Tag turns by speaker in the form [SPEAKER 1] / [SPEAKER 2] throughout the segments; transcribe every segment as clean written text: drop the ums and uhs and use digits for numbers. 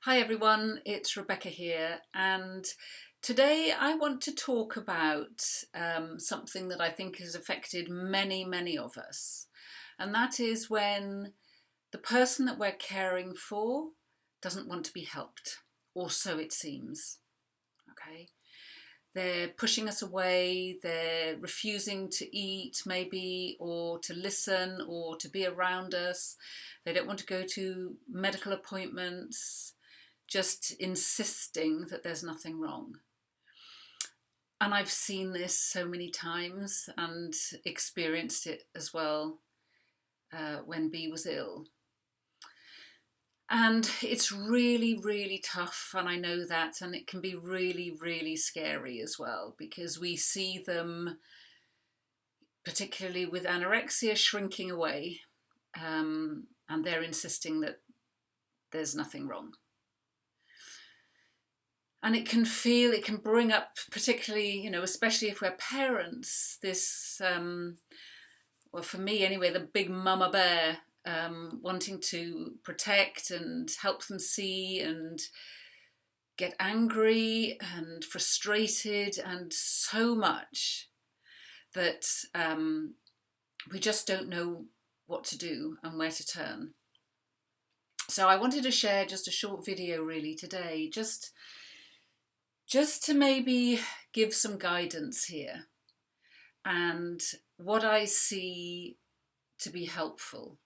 [SPEAKER 1] Hi everyone, it's Rebecca here, and today I want to talk about something that I think has affected many of us, and that is when the person that we're caring for doesn't want to be helped, or so it seems. Okay, they're pushing us away, they're refusing to eat, maybe, or to listen, or to be around us. They don't want to go to medical appointments, just insisting that there's nothing wrong. And I've seen this so many times and experienced it as well when Bea was ill. And it's really tough, and I know that, and it can be really scary as well, because we see them, particularly with anorexia, shrinking away, and they're insisting that there's nothing wrong. And it can bring up, particularly, especially if we're parents, this, well, for me anyway, the big mama bear, wanting to protect and help them see and get angry and frustrated and so much that we just don't know what to do and where to turn. So I wanted to share just a short video really today, just to maybe give some guidance here and what I see to be helpful.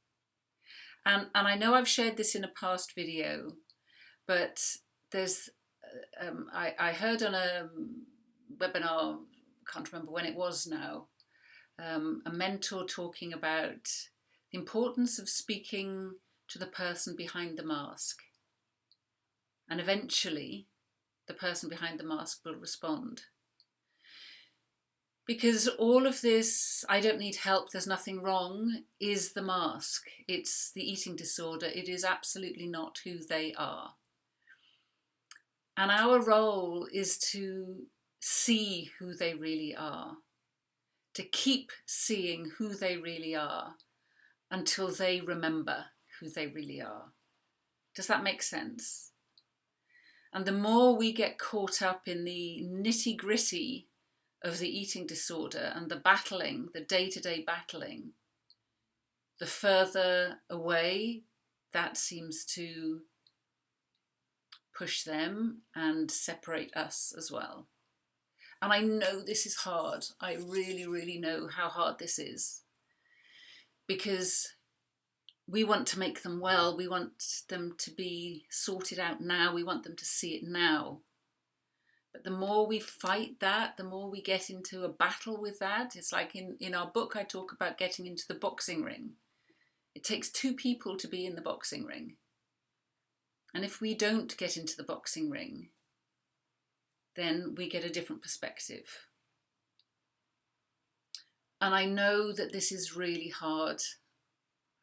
[SPEAKER 1] And I know I've shared this in a past video, but there's, I heard on a webinar, can't remember when it was now, a mentor talking about the importance of speaking to the person behind the mask. And eventually, the person behind the mask will respond. Because all of this, I don't need help, there's nothing wrong, is the mask. It's the eating disorder. It is absolutely not who they are. And our role is to see who they really are, to keep seeing who they really are until they remember who they really are. Does that make sense? And the more we get caught up in the nitty-gritty of the eating disorder and the battling, the day-to-day battling, the further away that seems to push them and separate us as well. And I know this is hard. I really know how hard this is, because we want to make them well. We want them to be sorted out now. We want them to see it now. But the more we fight that, the more we get into a battle with that. It's like in our book, I talk about getting into the boxing ring. It takes two people to be in the boxing ring. And if we don't get into the boxing ring, then we get a different perspective. And I know that this is really hard,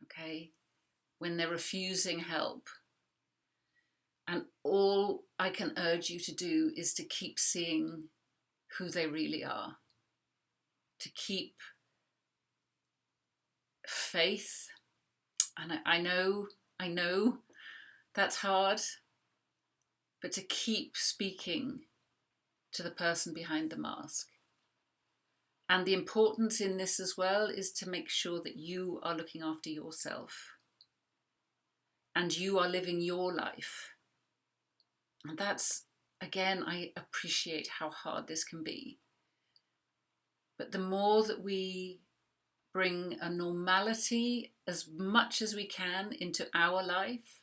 [SPEAKER 1] okay, when they're refusing help. And all I can urge you to do is to keep seeing who they really are, to keep faith. And I know that's hard, but to keep speaking to the person behind the mask. And the importance in this as well is to make sure that you are looking after yourself and you are living your life. And that's, again, I appreciate how hard this can be. But the more that we bring a normality as much as we can into our life,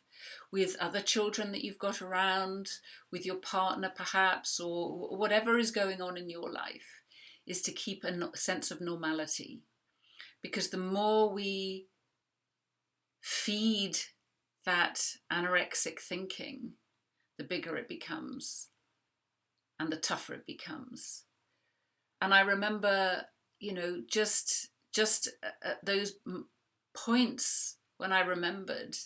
[SPEAKER 1] with other children that you've got around, with your partner perhaps, or whatever is going on in your life, is to keep a sense of normality. Because the more we feed that anorexic thinking, the bigger it becomes and the tougher it becomes. And I remember, just at those points when I remembered,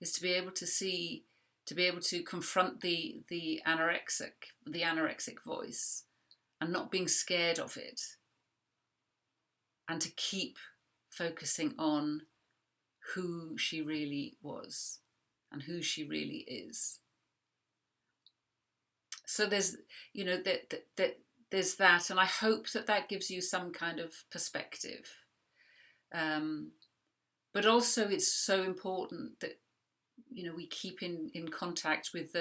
[SPEAKER 1] is to be able to see, to be able to confront the anorexic voice and not being scared of it, and to keep focusing on who she really was and who she really is. So there's, you know, that there's that, and I hope that that gives you some kind of perspective. But also, it's so important that, you know, we keep in contact with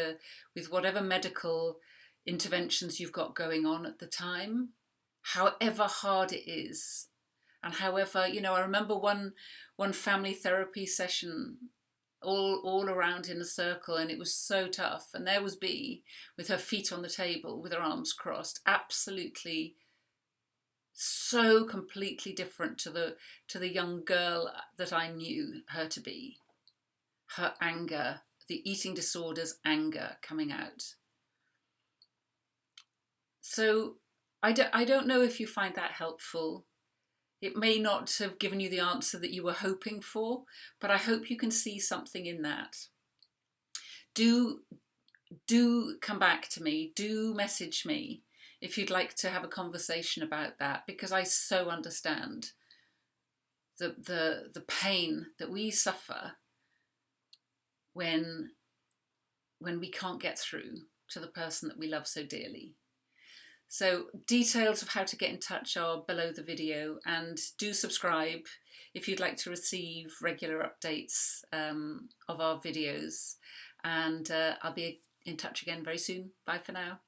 [SPEAKER 1] whatever medical interventions you've got going on at the time, however hard it is. And however, you know, I remember one family therapy session, all around in a circle, and it was so tough. And there was B with her feet on the table, with her arms crossed, absolutely so completely different to the young girl that I knew her to be. Her anger, the eating disorder's anger coming out. So I don't know if you find that helpful. It may not have given you the answer that you were hoping for, but I hope you can see something in that. Do come back to me, do message me if you'd like to have a conversation about that, because I so understand the pain that we suffer when we can't get through to the person that we love so dearly. So details of how to get in touch are below the video, and do subscribe if you'd like to receive regular updates of our videos, and I'll be in touch again very soon. Bye for now.